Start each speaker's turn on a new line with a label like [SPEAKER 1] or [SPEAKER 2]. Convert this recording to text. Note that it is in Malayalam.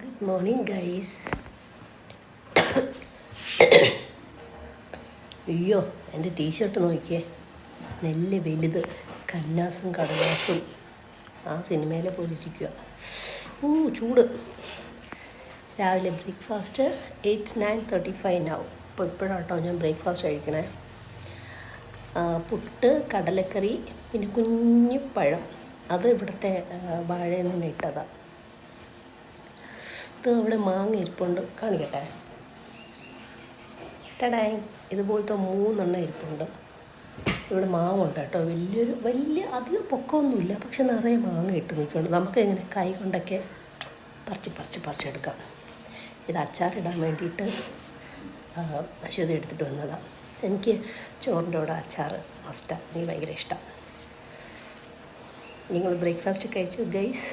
[SPEAKER 1] Good morning guys. അയ്യോ, എൻ്റെ ടീഷർട്ട് നോക്കിയേ, നെല്ല് വലുത്, കന്നാസും കടലാസും ആ സിനിമയിലെ പോലെ ഇരിക്കുക. ചൂട്. രാവിലെ ബ്രേക്ക്ഫാസ്റ്റ് 9:35 ആവും. ഇപ്പോൾ ഇപ്പോഴാട്ടോ ഞാൻ ബ്രേക്ക്ഫാസ്റ്റ് കഴിക്കണേ. പുട്ട്, കടലക്കറി, പിന്നെ കുഞ്ഞു പഴം. അത് ഇവിടുത്തെ വാഴയിൽ നിന്ന് ഇട്ടതാണ്. ഇത് അവിടെ മാങ്ങ ഇരിപ്പുണ്ട്, കാണിക്കട്ടെ. ടടായി, ഇതുപോലത്തെ 3 ഇരിപ്പുണ്ട്. ഇവിടെ മാവുണ്ട് കേട്ടോ, വലിയ അധികം പൊക്കമൊന്നുമില്ല, പക്ഷെ നിറയെ മാങ്ങ ഇട്ട് നിൽക്കുന്നുണ്ട്. നമുക്ക് ഇങ്ങനെ കൈ കൊണ്ടൊക്കെ പറിച്ചെടുക്കാം. ഇത് അച്ചാറിടാൻ വേണ്ടിയിട്ട് അശ്വതി എടുത്തിട്ട് വന്നതാണ്. എനിക്ക് ചോറിൻ്റെ കൂടെ അച്ചാർ മസ്റ്റാണ്, എനിക്ക് ഭയങ്കര ഇഷ്ടമാണ്. നിങ്ങൾ ബ്രേക്ക്ഫാസ്റ്റ് കഴിച്ചു ഗൈസ്?